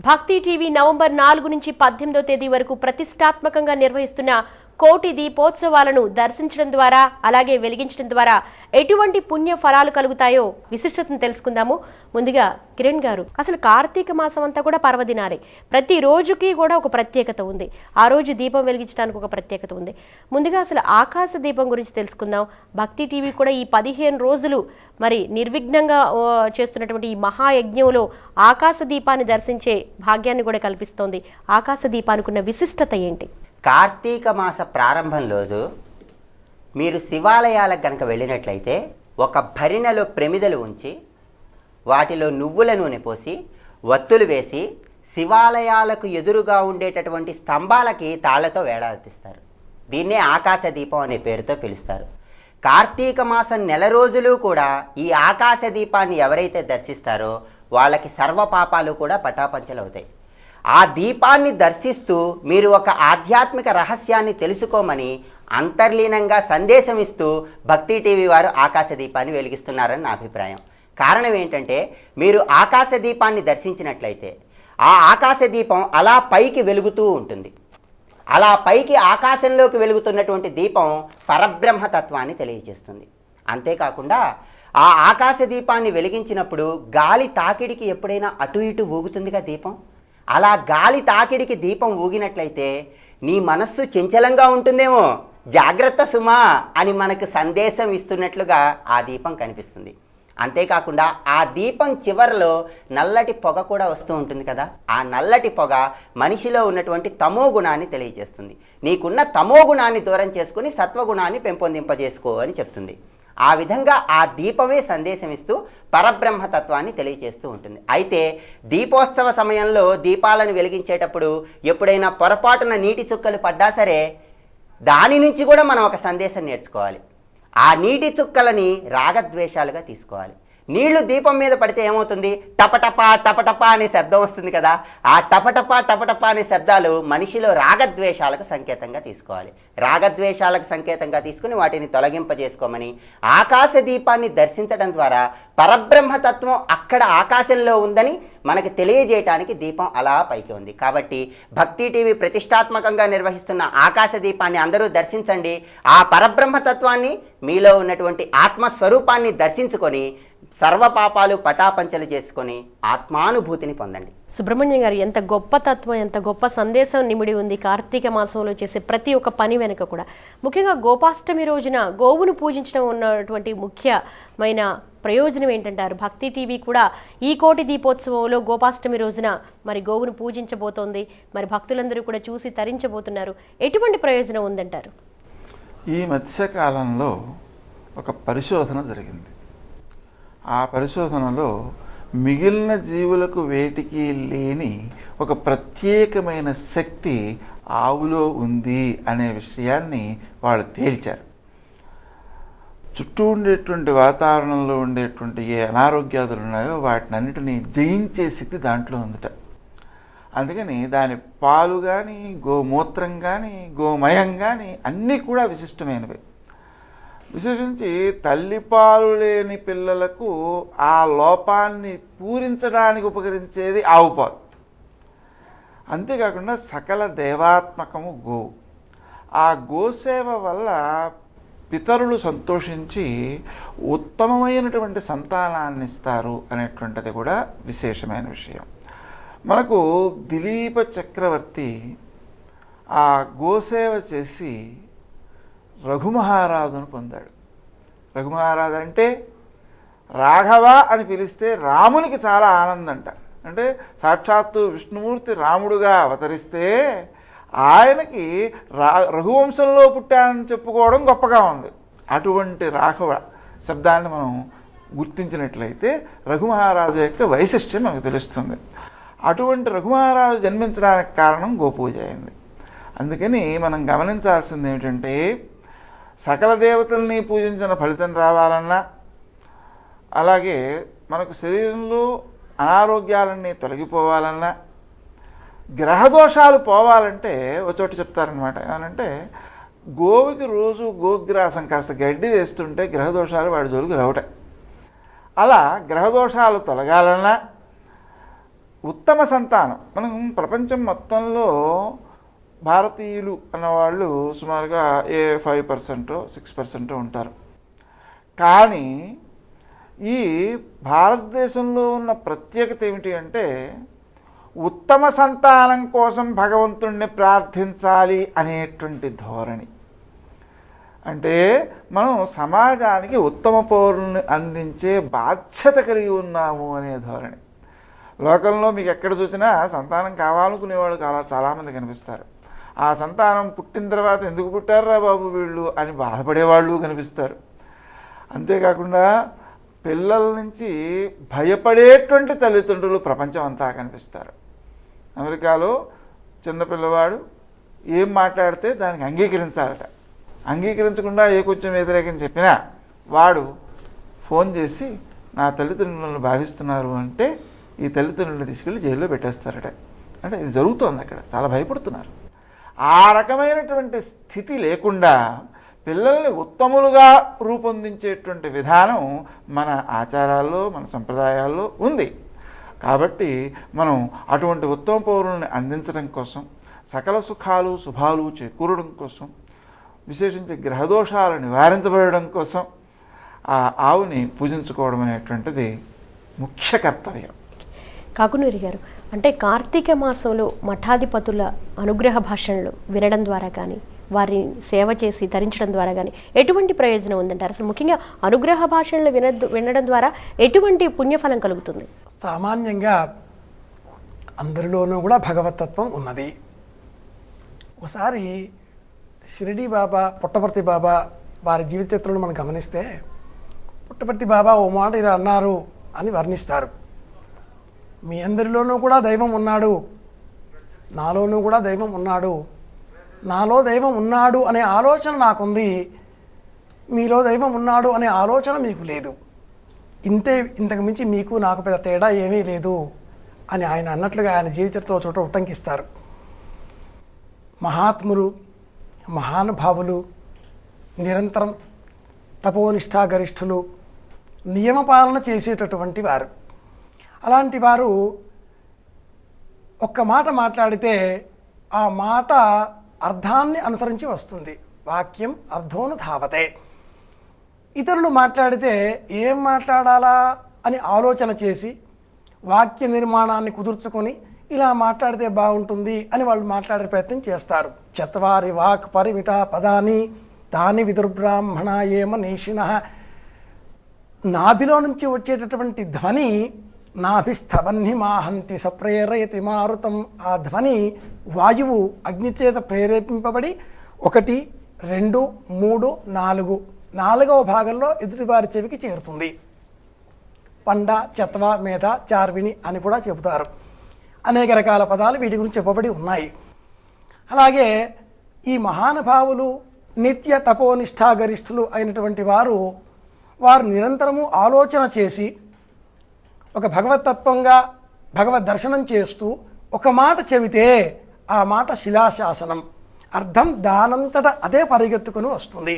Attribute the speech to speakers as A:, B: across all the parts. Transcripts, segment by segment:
A: భక్తి TV November 4 నుంచి 18వ తేదీ వరకు ప్రతిష్టాత్మకంగా నిర్వహిస్తున్న కోటి దీపోత్సవాలను దర్శించడం ద్వారా అలాగే వెలిగించడం ద్వారా ఎటువంటి పుణ్య ఫలాలు కలుగుతాయో విశిష్టతను తెలుసుకుందాము. ముందుగా కిరణ్ గారు, అసలు కార్తీక మాసం అంతా కూడా పర్వదినాలే. ప్రతి రోజుకి కూడా ఒక ప్రత్యేకత ఉంది. ఆ రోజు దీపం వెలిగించడానికి ఒక ప్రత్యేకత ఉంది. ముందుగా అసలు ఆకాశ దీపం గురించి తెలుసుకుందాం. భక్తి టీవీ కూడా ఈ 15 రోజులు మరి నిర్విఘ్నంగా చేస్తున్నటువంటి ఈ మహాయజ్ఞంలో ఆకాశ దీపాన్ని దర్శించే భాగ్యాన్ని కూడా కల్పిస్తోంది. ఆకాశ దీపానికి ఉన్న విశిష్టత ఏంటి?
B: కార్తీక మాస ప్రారంభం రోజు మీరు శివాలయాలకు కనుక వెళ్ళినట్లయితే ఒక భరిణలో ప్రమిదలు ఉంచి వాటిలో నువ్వుల నూనె పోసి వత్తులు వేసి శివాలయాలకు ఎదురుగా ఉండేటటువంటి స్తంభాలకి తాళ్లతో వేలాడదీస్తారు. దీన్నే ఆకాశ దీపం అనే పేరుతో పిలుస్తారు. కార్తీక మాసం నెల రోజులు కూడా ఈ ఆకాశ దీపాన్ని ఎవరైతే దర్శిస్తారో వాళ్ళకి సర్వ పాపాలు కూడా పటాపంచలవుతాయి. ఆ దీపాన్ని దర్శిస్తూ మీరు ఒక ఆధ్యాత్మిక రహస్యాన్ని తెలుసుకోమని అంతర్లీనంగా సందేశం ఇస్తూ భక్తి టీవీ వారు ఆకాశ దీపాన్ని వెలిగిస్తున్నారని నా అభిప్రాయం. కారణం ఏంటంటే, మీరు ఆకాశ దీపాన్ని దర్శించినట్లయితే ఆ ఆకాశ దీపం అలా పైకి వెలుగుతూ ఉంటుంది. అలా పైకి ఆకాశంలోకి వెలుగుతున్నటువంటి దీపం పరబ్రహ్మతత్వాన్ని తెలియజేస్తుంది. అంతేకాకుండా ఆ ఆకాశ దీపాన్ని వెలిగించినప్పుడు గాలి తాకిడికి ఎప్పుడైనా అటు ఇటు ఊగుతుందిగా దీపం, అలా గాలి తాకిడికి దీపం ఊగినట్లయితే నీ మనస్సు చంచలంగా ఉంటుందేమో, జాగ్రత్త సుమా అని మనకు సందేశం ఇస్తున్నట్లుగా ఆ దీపం కనిపిస్తుంది. అంతేకాకుండా ఆ దీపం చివరిలో నల్లటి పొగ కూడా వస్తూ ఉంటుంది కదా, ఆ నల్లటి పొగ మనిషిలో ఉన్నటువంటి తమో గుణాన్ని తెలియజేస్తుంది. నీకున్న తమో గుణాన్ని దూరం చేసుకుని సత్వగుణాన్ని పెంపొందింపజేసుకో అని చెప్తుంది. ఆ విధంగా ఆ దీపమే సందేశం ఇస్తూ పరబ్రహ్మతత్వాన్ని తెలియజేస్తూ ఉంటుంది. అయితే దీపోత్సవ సమయంలో దీపాలను వెలిగించేటప్పుడు ఎప్పుడైనా పొరపాటున నీటి చుక్కలు పడ్డా సరే దాని నుంచి కూడా మనం ఒక సందేశం నేర్చుకోవాలి. ఆ నీటి చుక్కలని రాగద్వేషాలుగా తీసుకోవాలి. నీళ్లు దీపం మీద పడితే ఏమవుతుంది? టపటపా టపటపా అనే శబ్దం వస్తుంది కదా, ఆ టపటపా టపటపా అనే శబ్దాలు మనిషిలో రాగద్వేషాలకు సంకేతంగా తీసుకోవాలి. రాగద్వేషాలకు సంకేతంగా తీసుకుని వాటిని తొలగింపజేసుకోమని ఆకాశ దీపాన్ని దర్శించడం ద్వారా పరబ్రహ్మతత్వం అక్కడ ఆకాశంలో ఉందని మనకు తెలియజేయటానికి దీపం అలా పైకి ఉంది. కాబట్టి భక్తి టీవీ ప్రతిష్టాత్మకంగా నిర్వహిస్తున్న ఆకాశ దీపాన్ని అందరూ దర్శించండి. ఆ పరబ్రహ్మతత్వాన్ని, మీలో ఉన్నటువంటి ఆత్మస్వరూపాన్ని దర్శించుకొని సర్వపాపాలు పటాపంచలు చేసుకొని ఆత్మానుభూతిని పొందండి.
A: సుబ్రహ్మణ్యం గారు, ఎంత గొప్ప తత్వం, ఎంత గొప్ప సందేశం నిమిడి ఉంది కార్తీక మాసంలో చేసే ప్రతి ఒక్క పని వెనుక కూడా. ముఖ్యంగా గోపాష్టమి రోజున గోవును పూజించడం ఉన్నటువంటి ముఖ్యమైన ప్రయోజనం ఏంటంటారు? భక్తి టీవీ కూడా ఈ కోటి దీపోత్సవంలో గోపాష్టమి రోజున మరి గోవును పూజించబోతోంది. మరి భక్తులందరూ కూడా చూసి తరించబోతున్నారు. ఎటువంటి ప్రయోజనం ఉందంటారు?
C: ఈ మధ్యకాలంలో ఒక పరిశోధన జరిగింది. ఆ పరిశోధనలో మిగిలిన జీవులకు వేటికి లేని ఒక ప్రత్యేకమైన శక్తి ఆవులో ఉంది అనే విషయాన్ని వాళ్ళు తేల్చారు. చుట్టూ ఉండేటువంటి వాతావరణంలో ఉండేటువంటి ఏ అనారోగ్యాదులు ఉన్నాయో వాటినన్నిటినీ జయించే శక్తి దాంట్లో ఉందట. అందుకని దాని పాలు కానీ, గోమూత్రం కానీ, గోమయం కానీ అన్నీ కూడా విశిష్టమైనవి. విశేషించి తల్లిపాలు లేని పిల్లలకు ఆ లోపాన్ని పూరించడానికి ఉపకరించేది ఆవు పాలు. అంతేకాకుండా సకల దేవాత్మకము గోవు. ఆ గోసేవ వల్ల పితరులు సంతోషించి ఉత్తమమైనటువంటి సంతానాన్ని ఇస్తారు అనేటువంటిది కూడా విశేషమైన విషయం. మనకు దిలీప చక్రవర్తి ఆ గోసేవ చేసి రఘుమహారాజును పొందాడు. రఘుమహారాజు అంటే రాఘవ అని పిలిస్తే రామునికి చాలా ఆనందంట. అంటే సాక్షాత్తు విష్ణుమూర్తి రాముడుగా అవతరిస్తే ఆయనకి రఘువంశంలో పుట్టానని చెప్పుకోవడం గొప్పగా ఉంది. అటువంటి రాఘవ శబ్దాన్ని మనం గుర్తించినట్లయితే రఘుమహారాజు యొక్క వైశిష్ట్యం మనకు తెలుస్తుంది. అటువంటి రఘుమహారాజు జన్మించడానికి కారణం గోపూజ అయింది. అందుకని మనం గమనించాల్సింది ఏమిటంటే, సకల దేవతల్ని పూజించిన ఫలితం రావాలన్నా, అలాగే మనకు శరీరంలో అనారోగ్యాలన్నీ తొలగిపోవాలన్నా, గ్రహదోషాలు పోవాలంటే ఒక చోట చెప్తారనమాట. ఏమనంటే, గోవుకి రోజు గోగ్రాసం కాస్త గడ్డి వేస్తుంటే గ్రహదోషాలు వాడి జోలికి రావటాయి. అలా గ్రహదోషాలు తొలగాలన్నా, ఉత్తమ సంతానం. మనం ప్రపంచం మొత్తంలో భారతీయులు అన్నవాళ్ళు సుమారుగా 5% 6% ఉంటారు. కానీ ఈ భారతదేశంలో ఉన్న ప్రత్యేకత ఏమిటి అంటే ఉత్తమ సంతానం కోసం భగవంతుణ్ణి ప్రార్థించాలి అనేటువంటి ధోరణి. అంటే మనం సమాజానికి ఉత్తమ పౌరుల్ని అందించే బాధ్యత కలిగి ఉన్నాము అనే ధోరణి. లోకంలో మీకు ఎక్కడ చూసినా సంతానం కావాలనుకునేవాళ్ళు చాలామంది కనిపిస్తారు. ఆ సంతానం పుట్టిన తర్వాత ఎందుకు పుట్టారా బాబు వీళ్ళు అని బాధపడేవాళ్ళు కనిపిస్తారు. అంతేకాకుండా పిల్లల నుంచి భయపడేటువంటి తల్లిదండ్రులు ప్రపంచం అంతా కనిపిస్తారు. అమెరికాలో చిన్నపిల్లవాడు ఏం మాట్లాడితే దానికి అంగీకరించాలట. అంగీకరించకుండా ఏ కొంచెం వ్యతిరేకం చెప్పినా వాడు ఫోన్ చేసి నా తల్లిదండ్రులను బాధిస్తున్నారు అంటే ఈ తల్లిదండ్రులను తీసుకెళ్ళి జైల్లో పెట్టేస్తారట. అంటే ఇది జరుగుతోంది అక్కడ, చాలా భయపడుతున్నారు. ఆ రకమైనటువంటి స్థితి లేకుండా పిల్లల్ని ఉత్తములుగా రూపొందించేటువంటి విధానం మన ఆచారాల్లో మన సంప్రదాయాల్లో ఉంది. కాబట్టి మనం అటువంటి ఉత్తమ పౌరుల్ని అందించడం కోసం, సకల సుఖాలు శుభాలు చేకూరడం కోసం, విశేషించి గ్రహదోషాలు నివారించబడడం కోసం ఆ ఆవుని పూజించుకోవడం అనేటువంటిది ముఖ్య కర్తవ్యం.
A: కాకునూరి గారు, అంటే కార్తీక మాసంలో మఠాధిపతుల అనుగ్రహ భాషణలు వినడం ద్వారా కానీ వారిని సేవ చేసి ధరించడం ద్వారా కానీ ఎటువంటి ప్రయోజనం ఉందంటారు? అసలు ముఖ్యంగా అనుగ్రహ భాషణలు వినడం ద్వారా ఎటువంటి పుణ్యఫలం కలుగుతుంది?
D: సామాన్యంగా అందరిలోనూ కూడా భగవతత్వం ఉన్నది. ఒకసారి షిరిడి బాబా, పుట్టపర్తి బాబా వారి జీవిత చరిత్రను మనం గమనిస్తే పుట్టపర్తి బాబా ఓ మాట ఇలా అన్నారు అని వర్ణిస్తారు. మీ అందరిలోనూ కూడా దైవం ఉన్నాడు, నాలోనూ కూడా దైవం ఉన్నాడు, నాలో దైవం ఉన్నాడు అనే ఆలోచన నాకుంది, మీలో దైవం ఉన్నాడు అనే ఆలోచన మీకు లేదు. ఇంతకు మించి మీకు నాకు పెద్ద తేడా ఏమీ లేదు అని ఆయన అన్నట్లుగా ఆయన జీవిత చరిత్రలో చోట ఉటంకిస్తారు. మహాత్ములు, మహానుభావులు, నిరంతరం తపోనిష్టాగరిష్ఠులు, నియమపాలన చేసేటటువంటి వారు. అలాంటి వారు ఒక్క మాట మాట్లాడితే ఆ మాట అర్థాన్ని అనుసరించి వస్తుంది. వాక్యం అర్థోను ధావతే. ఇతరులు మాట్లాడితే ఏం మాట్లాడాలా అని ఆలోచన చేసి వాక్య నిర్మాణాన్ని కుదుర్చుకొని ఇలా మాట్లాడితే బాగుంటుంది అని వాళ్ళు మాట్లాడే ప్రయత్నం చేస్తారు. చత్వారి వాక్ పరిమిత పదాని తాని విదుర్బ్రాహ్మణ ఏమ నేషిణ. నాభిలో నుంచి వచ్చేటటువంటి ధ్వని నాభిస్థవన్ని మాహంతి సప్రేరయతి మారుతం. ఆ ధ్వని వాయువు అగ్నిచేత ప్రేరేపింపబడి 1, 2, 3, 4 4వ భాగంలో ఎదుటివారి చెవికి చేరుతుంది. పండ, చత్వ, మేధ, చార్విణి అని కూడా చెబుతారు. అనేక రకాల పదాలు వీటి గురించి చెప్పబడి ఉన్నాయి. అలాగే ఈ మహానుభావులు నిత్య తపోనిష్టాగరిష్ఠులు అయినటువంటి వారు నిరంతరము ఆలోచన చేసి ఒక భగవతత్వంగా భగవద్ దర్శనం చేస్తూ ఒక మాట చెబితే ఆ మాట శిలాశాసనం, అర్థం దానంతట అదే పరిగెత్తుకొని వస్తుంది.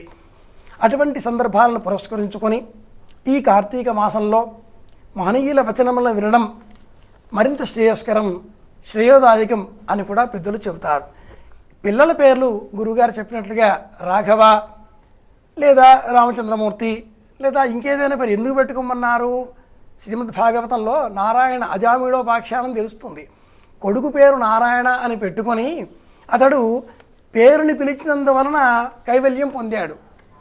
D: అటువంటి సందర్భాలను పురస్కరించుకొని ఈ కార్తీక మాసంలో మహనీయుల వచనములను వినడం మరింత శ్రేయస్కరం, శ్రేయోదాయకం అని కూడా పెద్దలు చెబుతారు. పిల్లల పేర్లు గురువుగారు చెప్పినట్లుగా రాఘవ లేదా రామచంద్రమూర్తి లేదా ఇంకేదైనా పేరు ఎందుకు పెట్టుకోమన్నారు? శ్రీమద్ భాగవతంలో నారాయణ అజామిళోపాఖ్యానం తెలుస్తుంది. కొడుకు పేరు నారాయణ అని పెట్టుకొని అతడు పేరుని పిలిచినందువలన కైవల్యం పొందాడు,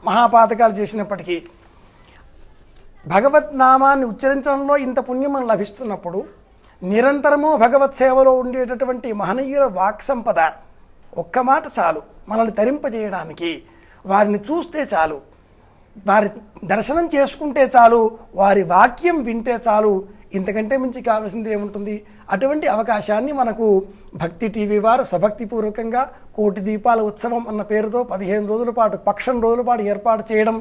D: మహాపాతకాలు చేసినప్పటికీ. భగవత్ నామాన్ని ఉచ్చరించడంలో ఇంత పుణ్యం మనం లభిస్తున్నప్పుడు నిరంతరము భగవత్ సేవలో ఉండేటటువంటి మహనీయుల వాక్ సంపద ఒక్క మాట చాలు మనల్ని తరింపజేయడానికి. వారిని చూస్తే చాలు, వారి దర్శనం చేసుకుంటే చాలు, వారి వాక్యం వింటే చాలు, ఇంతకంటే మించి కావాల్సింది ఏముంటుంది? అటువంటి అవకాశాన్ని మనకు భక్తి టీవీ వారు సభక్తిపూర్వకంగా 1,000,000 దీపాల ఉత్సవం అన్న పేరుతో 15 రోజుల పాటు, పక్షం రోజుల పాటు ఏర్పాటు చేయడం,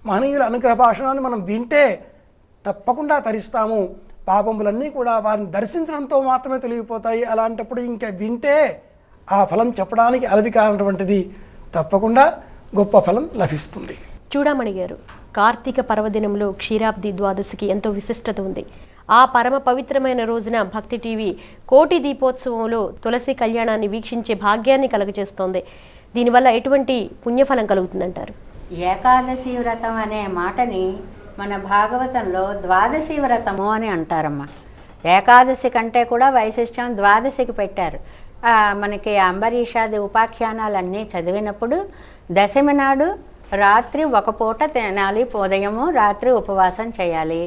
D: మహనీయుల అనుగ్రహ భాషణాన్ని మనం వింటే తప్పకుండా తరిస్తాము. పాపములన్నీ కూడా వారిని దర్శించడంతో మాత్రమే తొలగిపోతాయి. అలాంటప్పుడు ఇంకా వింటే ఆ ఫలం చెప్పడానికి అలవి కానటువంటిది, తప్పకుండా గొప్ప ఫలం లభిస్తుంది.
A: చూడమణి గారు, కార్తీక పర్వదినంలో క్షీరాబ్ది ద్వాదశికి ఎంతో విశిష్టత ఉంది. ఆ పరమ పవిత్రమైన రోజున భక్తి టీవీ కోటి దీపోత్సవంలో తులసి కళ్యాణాన్ని వీక్షించే భాగ్యాన్ని కలుగజేస్తోంది. దీనివల్ల ఎటువంటి పుణ్యఫలం కలుగుతుందంటారు?
E: ఏకాదశి వ్రతం అనే మాటని మన భాగవతంలో ద్వాదశి వ్రతము అని అంటారమ్మా. ఏకాదశి కంటే కూడా వైశిష్ట్యం ద్వాదశికి పెట్టారు. మనకి అంబరీషాది ఉపాఖ్యానాలన్నీ చదివినప్పుడు దశమి నాడు రాత్రి ఒక పూట తినాలి, ఉదయము రాత్రి ఉపవాసం చేయాలి.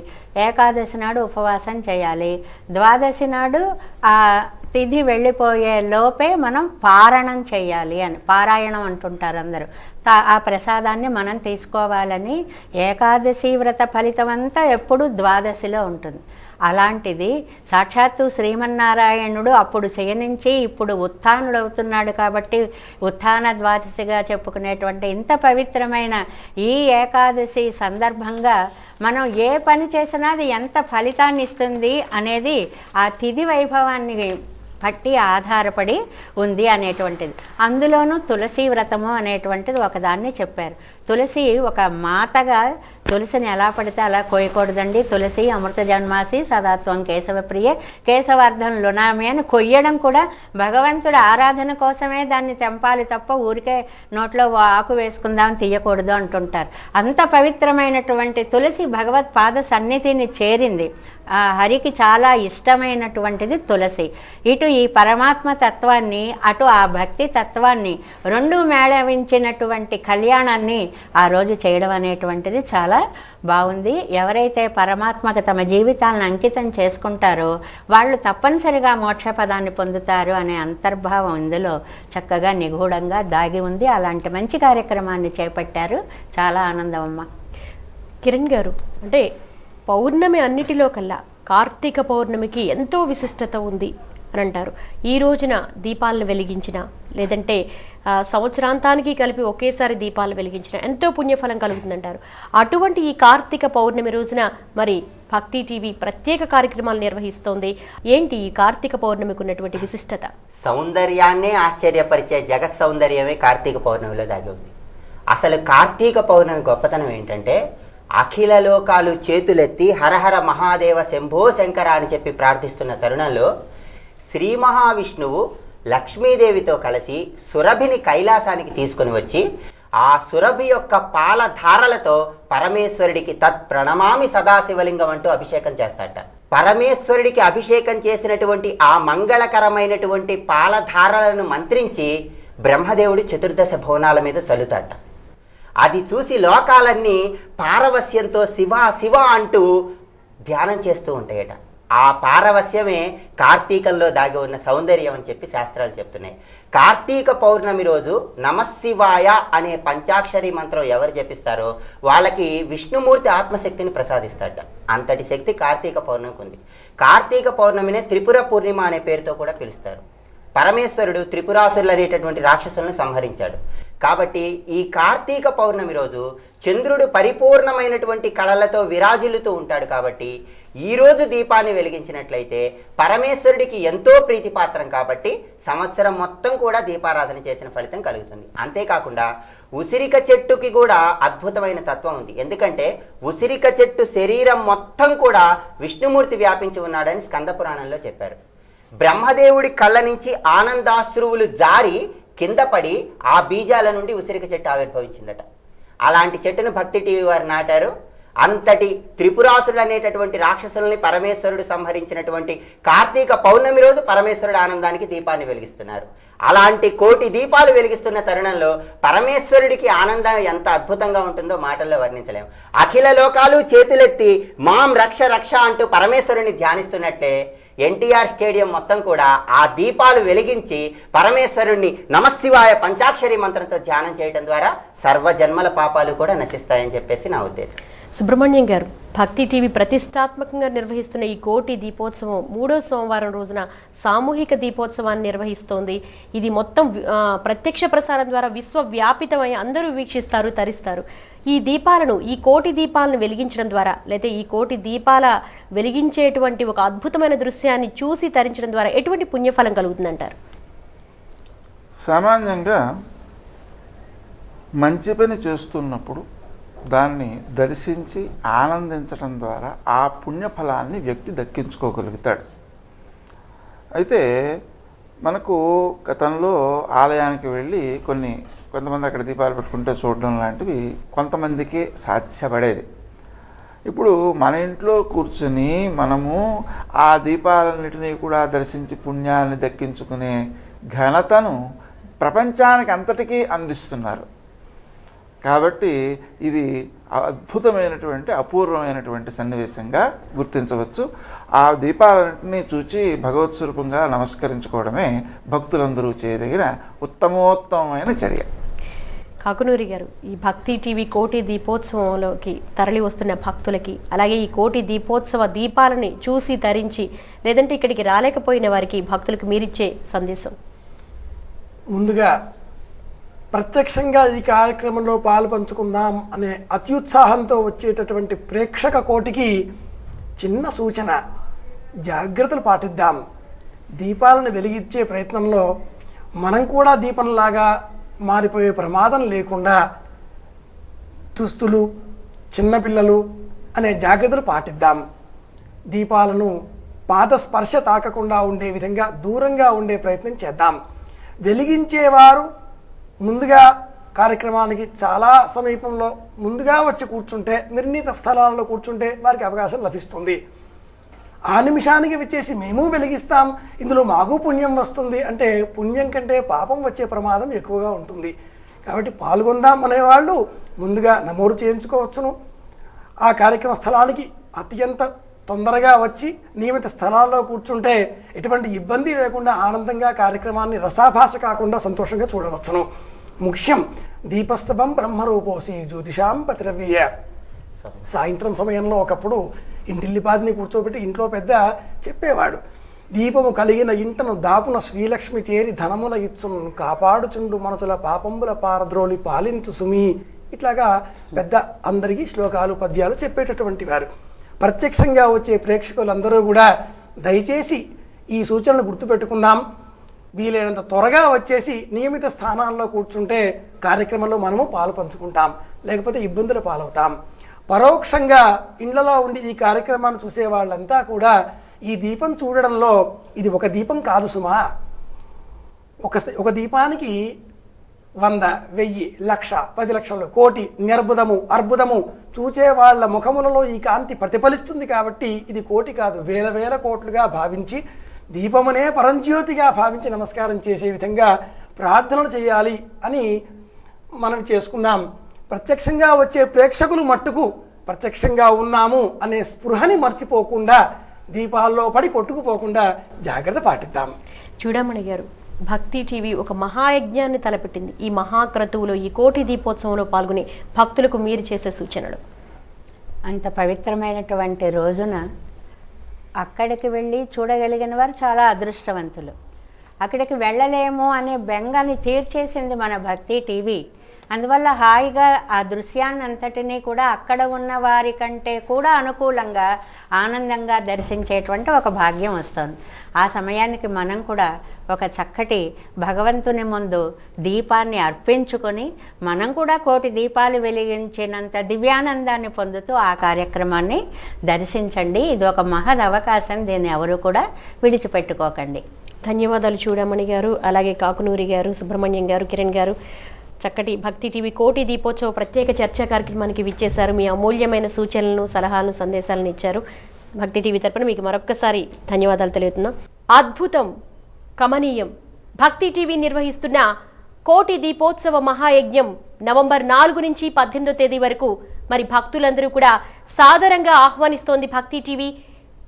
E: ఏకాదశి నాడు ఉపవాసం చేయాలి. ద్వాదశి నాడు ఆ తిథి వెళ్ళిపోయే లోపే మనం పారణం చేయాలి అని, పారాయణం అంటుంటారు అందరూ. ఆ ప్రసాదాన్ని మనం తీసుకోవాలని ఏకాదశి వ్రత ఫలితం అంతా ఎప్పుడు ద్వాదశిలో ఉంటుంది. అలాంటిది సాక్షాత్తు శ్రీమన్నారాయణుడు అప్పుడు శయనించి ఇప్పుడు ఉత్థానుడవుతున్నాడు కాబట్టి ఉత్థాన ద్వాదశిగా చెప్పుకునేటువంటి ఇంత పవిత్రమైన ఈ ఏకాదశి సందర్భంగా మనం ఏ పని చేసినా అది ఎంత ఫలితాన్ని ఇస్తుంది అనేది ఆ తిథి వైభవాన్ని పట్టి ఆధారపడి ఉంది అనేటువంటిది. అందులోనూ తులసి వ్రతము అనేటువంటిది ఒకదాన్ని చెప్పారు. తులసి ఒక మాతగా తులసిని ఎలా పడితే అలా కోయకూడదండి. తులసి అమృత జన్మాసి సదాత్వం కేశవప్రియ కేశవార్థం లునామి అని కొయ్యడం కూడా భగవంతుడి ఆరాధన కోసమే దాన్ని తెంపాలి తప్ప ఊరికే నోట్లో ఆకు వేసుకుందాం తీయకూడదు అంటుంటారు. అంత పవిత్రమైనటువంటి తులసి భగవత్ పాద సన్నిధిని చేరింది. హరికి చాలా ఇష్టమైనటువంటిది తులసి. ఇటు ఈ పరమాత్మ తత్వాన్ని, అటు ఆ భక్తి తత్వాన్ని రెండు మేళవించినటువంటి కళ్యాణాన్ని ఆ రోజు చేయడం అనేటువంటిది చాలా బాగుంది. ఎవరైతే పరమాత్మకు తమ జీవితాలను అంకితం చేసుకుంటారో వాళ్ళు తప్పనిసరిగా మోక్షపదాన్ని పొందుతారు అనే అంతర్భావం ఇందులో చక్కగా నిగూఢంగా దాగి ఉంది. అలాంటి మంచి కార్యక్రమాన్ని చేపట్టారు. చాలా ఆనందం అమ్మ.
A: కిరణ్ గారు, అంటే పౌర్ణమి అన్నిటిలో కల్లా కార్తీక పౌర్ణమికి ఎంతో విశిష్టత ఉంది అని అంటారు. ఈ రోజున దీపాలను వెలిగించిన, లేదంటే సంవత్సరాంతానికి కలిపి ఒకేసారి దీపాలు వెలిగించిన ఎంతో పుణ్యఫలం కలుగుతుందంటారు. అటువంటి ఈ కార్తీక పౌర్ణమి రోజున మరి భక్తి టీవీ ప్రత్యేక కార్యక్రమాలు నిర్వహిస్తోంది. ఏంటి ఈ కార్తీక పౌర్ణమికి ఉన్నటువంటి విశిష్టత?
B: సౌందర్యాన్నే ఆశ్చర్యపరిచే జగత్ సౌందర్యమే కార్తీక పౌర్ణమిలో దాగి ఉంది. అసలు కార్తీక పౌర్ణమి గొప్పతనం ఏంటంటే, అఖిల లోకాలు చేతులెత్తి హరహర మహాదేవ శంభో శంకర అని చెప్పి ప్రార్థిస్తున్న తరుణంలో శ్రీ మహావిష్ణువు లక్ష్మీదేవితో కలిసి సురభిని కైలాసానికి తీసుకుని వచ్చి ఆ సురభి యొక్క పాలధారలతో పరమేశ్వరుడికి తత్ ప్రణమామి సదాశివలింగం అంటూ అభిషేకం చేస్తాడట. పరమేశ్వరుడికి అభిషేకం చేసినటువంటి ఆ మంగళకరమైనటువంటి పాలధారలను మంత్రించి బ్రహ్మదేవుడు చతుర్దశ భువనాల మీద చల్లుతాడట. అది చూసి లోకాలన్నీ పారవస్యంతో శివ శివ అంటూ ధ్యానం చేస్తూ ఉంటాయట. ఆ పారవస్యమే కార్తీకంలో దాగి ఉన్న సౌందర్యం అని చెప్పి శాస్త్రాలు చెప్తున్నాయి. కార్తీక పౌర్ణమి రోజు నమశివాయ అనే పంచాక్షరి మంత్రం ఎవరు జపిస్తారో వాళ్ళకి విష్ణుమూర్తి ఆత్మశక్తిని ప్రసాదిస్తాడట. అంతటి శక్తి కార్తీక పౌర్ణమికి ఉంది. కార్తీక పౌర్ణమినే త్రిపుర పూర్ణిమ అనే పేరుతో కూడా పిలుస్తారు. పరమేశ్వరుడు త్రిపురాసురులు అనేటటువంటి రాక్షసులను సంహరించాడు. కాబట్టి ఈ కార్తీక పౌర్ణమి రోజు చంద్రుడు పరిపూర్ణమైనటువంటి కళలతో విరాజిల్లుతూ ఉంటాడు. కాబట్టి ఈరోజు దీపాన్ని వెలిగించినట్లయితే పరమేశ్వరుడికి ఎంతో ప్రీతిపాత్రం. కాబట్టి సంవత్సరం మొత్తం కూడా దీపారాధన చేసిన ఫలితం కలుగుతుంది. అంతేకాకుండా ఉసిరిక చెట్టుకి కూడా అద్భుతమైన తత్వం ఉంది. ఎందుకంటే ఉసిరిక చెట్టు శరీరం మొత్తం కూడా విష్ణుమూర్తి వ్యాపించి ఉన్నాడని స్కంద పురాణంలో చెప్పారు. బ్రహ్మదేవుడి కళ్ళ నుంచి ఆనందాశ్రువులు జారి కింద పడి ఆ బీజాల నుండి ఉసిరిక చెట్టు ఆవిర్భవించిందట. అలాంటి చెట్టును భక్తి టీవీ వారు నాటారు. అంతటి త్రిపురాసురులు అనేటటువంటి రాక్షసుల్ని పరమేశ్వరుడు సంహరించినటువంటి కార్తీక పౌర్ణమి రోజు పరమేశ్వరుడు ఆనందానికి దీపాన్ని వెలిగిస్తున్నారు. అలాంటి కోటి దీపాలు వెలిగిస్తున్న తరుణంలో పరమేశ్వరుడికి ఆనందం ఎంత అద్భుతంగా ఉంటుందో మాటల్లో వర్ణించలేము. అఖిల లోకాలు చేతులెత్తి మాం రక్ష రక్ష అంటూ పరమేశ్వరుని ధ్యానిస్తున్నట్లే ఎన్టీఆర్ స్టేడియం మొత్తం కూడా ఆ దీపాలు వెలిగించి పరమేశ్వరుణ్ణి నమశివాయ పంచాక్షరి మంత్రంతో ధ్యానం చేయడం ద్వారా సర్వజన్మల పాపాలు కూడా నశిస్తాయని చెప్పేసి నా ఉద్దేశం.
A: సుబ్రహ్మణ్యం గారు, భక్తి టీవీ ప్రతిష్టాత్మకంగా నిర్వహిస్తున్న ఈ కోటి దీపోత్సవం 3వ సోమవారం రోజున సామూహిక దీపోత్సవాన్ని నిర్వహిస్తోంది. ఇది మొత్తం ప్రత్యక్ష ప్రసారం ద్వారా విశ్వవ్యాపితమై అందరూ వీక్షిస్తారు, తరిస్తారు. ఈ దీపాలను, ఈ కోటి దీపాలను వెలిగించడం ద్వారా, లేదా ఈ కోటి దీపాల వెలిగించేటువంటి ఒక అద్భుతమైన దృశ్యాన్ని చూసి తరించడం ద్వారా ఎటువంటి పుణ్యఫలం కలుగుతుందంటారు?
C: సామాన్యంగా మంచి పని చేస్తున్నప్పుడు దాన్ని దర్శించి ఆనందించడం ద్వారా ఆ పుణ్యఫలాన్ని వ్యక్తి దక్కించుకోగలుగుతాడు. అయితే మనకు గతంలో ఆలయానికి వెళ్ళి కొంతమంది అక్కడ దీపాలు పెట్టుకుంటే చూడడం లాంటివి కొంతమందికి సాధ్యపడేది. ఇప్పుడు మన ఇంట్లో కూర్చుని మనము ఆ దీపాలన్నిటినీ కూడా దర్శించి పుణ్యాన్ని దక్కించుకునే ఘనతను ప్రపంచానికి అంతటికీ అందిస్తున్నారు. కాబట్టి ఇది అద్భుతమైనటువంటి అపూర్వమైనటువంటి సన్నివేశంగా గుర్తించవచ్చు. ఆ దీపాలన్నింటినీ చూచి భగవత్ స్వరూపంగా నమస్కరించుకోవడమే భక్తులందరూ చేయదగిన ఉత్తమోత్తమైన చర్య.
A: కాకునూరి గారు, ఈ భక్తి టీవీ కోటి దీపోత్సవంలోకి తరలి వస్తున్న భక్తులకి, అలాగే ఈ కోటి దీపోత్సవ దీపాలని చూసి ధరించి లేదంటే ఇక్కడికి రాలేకపోయిన వారికి భక్తులకు మీరిచ్చే సందేశం?
D: ముందుగా ప్రత్యక్షంగా ఈ కార్యక్రమంలో పాలు పంచుకుందాం అనే అత్యుత్సాహంతో వచ్చేటటువంటి ప్రేక్షక కోటికి చిన్న సూచన: జాగ్రత్తలు పాటిద్దాం. దీపాలను వెలిగించే ప్రయత్నంలో మనం కూడా దీపంలాగా మారిపోయే ప్రమాదం లేకుండా దుస్తులు, చిన్నపిల్లలు అనే జాగ్రత్తలు పాటిద్దాం. దీపాలను పాద స్పర్శ తాకకుండా ఉండే విధంగా దూరంగా ఉండే ప్రయత్నం చేద్దాం. వెలిగించేవారు ముందుగా కార్యక్రమానికి చాలా సమీపంలో ముందుగా వచ్చి కూర్చుంటే, నిర్ణీత స్థలాల్లో కూర్చుంటే వారికి అవకాశం లభిస్తుంది. ఆ నిమిషానికి వచ్చేసి మేము వెలిగిస్తాం, ఇందులో మాకు పుణ్యం వస్తుంది అంటే పుణ్యం కంటే పాపం వచ్చే ప్రమాదం ఎక్కువగా ఉంటుంది. కాబట్టి పాల్గొందాం అనేవాళ్ళు ముందుగా నమోదు చేయించుకోవచ్చును. ఆ కార్యక్రమ స్థలానికి అత్యంత తొందరగా వచ్చి నియమిత స్థలాల్లో కూర్చుంటే ఎటువంటి ఇబ్బంది లేకుండా ఆనందంగా కార్యక్రమాన్ని రసాభాస కాకుండా సంతోషంగా చూడవచ్చును. ముఖ్యం దీపస్తభం బ్రహ్మరూపోసి జ్యోతిషాం పతిరవ్య. సాయంత్రం సమయంలో ఒకప్పుడు ఇంటిల్లిపాదిని కూర్చోబెట్టి ఇంట్లో పెద్ద చెప్పేవాడు, దీపము కలిగిన ఇంటను దాపున శ్రీలక్ష్మి చేరి ధనముల ఇచ్చును, కాపాడుచుండు మనతుల పాపంబుల పారద్రోలి పాలించు సుమి. ఇట్లాగా పెద్ద అందరికీ శ్లోకాలు పద్యాలు చెప్పేటటువంటి వారు. ప్రత్యక్షంగా వచ్చే ప్రేక్షకులందరూ కూడా దయచేసి ఈ సూచనలు గుర్తుపెట్టుకుందాం. వీలైనంత త్వరగా వచ్చేసి నియమిత స్థానాల్లో కూర్చుంటే కార్యక్రమంలో మనము పాలు పంచుకుంటాం, లేకపోతే ఇబ్బందుల పాలవుతాం. పరోక్షంగా ఇళ్లలో ఉండి ఈ కార్యక్రమాన్ని చూసే వాళ్ళంతా కూడా ఈ దీపం చూడడంలో ఇది ఒక దీపం కాదు సుమా, ఒక దీపానికి 100, 1000, 1,00,000, 10 లక్షలు, కోటి, నిర్బుదము, అర్బుదము చూచే వాళ్ళ ముఖములలో ఈ కాంతి ప్రతిఫలిస్తుంది. కాబట్టి ఇది కోటి కాదు, వేల వేల కోట్లుగా భావించి దీపమునే పరంజ్యోతిగా భావించి నమస్కారం చేసే విధంగా ప్రార్థనలు చేయాలి అని మనం చేసుకుందాం. ప్రత్యక్షంగా వచ్చే ప్రేక్షకులు మట్టుకు ప్రత్యక్షంగా ఉన్నాము అనే స్పృహని మర్చిపోకుండా, దీపాల్లో పడి కొట్టుకుపోకుండా జాగ్రత్త పాటిద్దాం.
A: చూడమణి గారు, భక్తి టీవీ ఒక మహాయజ్ఞాన్ని తలపెట్టింది. ఈ మహాక్రతువులో, ఈ కోటి దీపోత్సవంలో పాల్గొని భక్తులకు మీరు చేసే సూచనలు?
E: అంత పవిత్రమైనటువంటి రోజున అక్కడికి వెళ్ళి చూడగలిగిన వారు చాలా అదృష్టవంతులు. అక్కడికి వెళ్ళలేము అనే బెంగని తీర్చేసింది మన భక్తి టీవీ. అందువల్ల హాయిగా ఆ దృశ్యాన్ని అంతటినీ కూడా అక్కడ ఉన్న వారి కంటే కూడా అనుకూలంగా ఆనందంగా దర్శించేటువంటి ఒక భాగ్యం వస్తుంది. ఆ సమయానికి మనం కూడా ఒక చక్కటి భగవంతుని ముందు దీపాన్ని అర్పించుకొని మనం కూడా కోటి దీపాలు వెలిగించినంత దివ్యానందాన్ని పొందుతూ ఆ కార్యక్రమాన్ని దర్శించండి. ఇది ఒక మహద్ అవకాశం, దీన్ని ఎవరు కూడా విడిచిపెట్టుకోకండి.
A: ధన్యవాదాలు చూడమణి గారు, అలాగే కాకునూరి గారు, సుబ్రహ్మణ్యం గారు, కిరణ్ గారు. చక్కటి భక్తి టీవీ కోటి దీపోత్సవ ప్రత్యేక చర్చా కార్యక్రమానికి విచ్చేశారు. మీ అమూల్యమైన సూచనలను, సలహాలను, సందేశాలను ఇచ్చారు. భక్తి టీవీ తరపున మీకు మరొక్కసారి ధన్యవాదాలు తెలుపుతున్నాం. అద్భుతం, కమనీయం. భక్తి టీవీ నిర్వహిస్తున్న కోటి దీపోత్సవ మహాయజ్ఞం నవంబర్ 4 నుంచి 18వ తేదీ వరకు మరి భక్తులందరూ కూడా సాదరంగా ఆహ్వానిస్తోంది భక్తి టీవీ.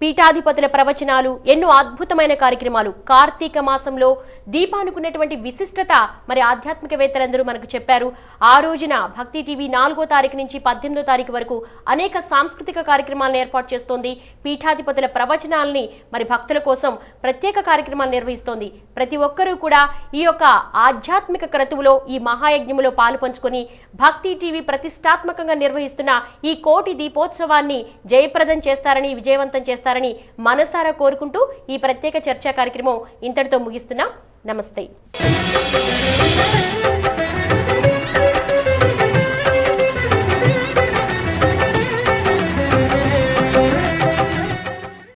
A: పీఠాధిపతుల ప్రవచనాలు, ఎన్నో అద్భుతమైన కార్యక్రమాలు. కార్తీక మాసంలో దీపానుకున్నటువంటి విశిష్టత మరి ఆధ్యాత్మికవేత్తలందరూ మనకు చెప్పారు. ఆ రోజున భక్తి టీవీ 4వ తారీఖు నుంచి 18వ తారీఖు వరకు అనేక సాంస్కృతిక కార్యక్రమాలను ఏర్పాటు చేస్తోంది. పీఠాధిపతుల ప్రవచనాలని మరి భక్తుల కోసం ప్రత్యేక కార్యక్రమాలు నిర్వహిస్తోంది. ప్రతి ఒక్కరూ కూడా ఈ యొక్క ఆధ్యాత్మిక క్రతువులో, ఈ మహాయజ్ఞములో పాలు పంచుకొని భక్తి టీవీ ప్రతిష్టాత్మకంగా నిర్వహిస్తున్న ఈ కోటి దీపోత్సవాన్ని జయప్రదం చేస్తారని, విజయవంతం చేస్తారని మనసారా కోరుకుంటూ ఈ ప్రత్యేక చర్చా కార్యక్రమం ఇంతటితో ముగిస్తున్నాం. నమస్తే.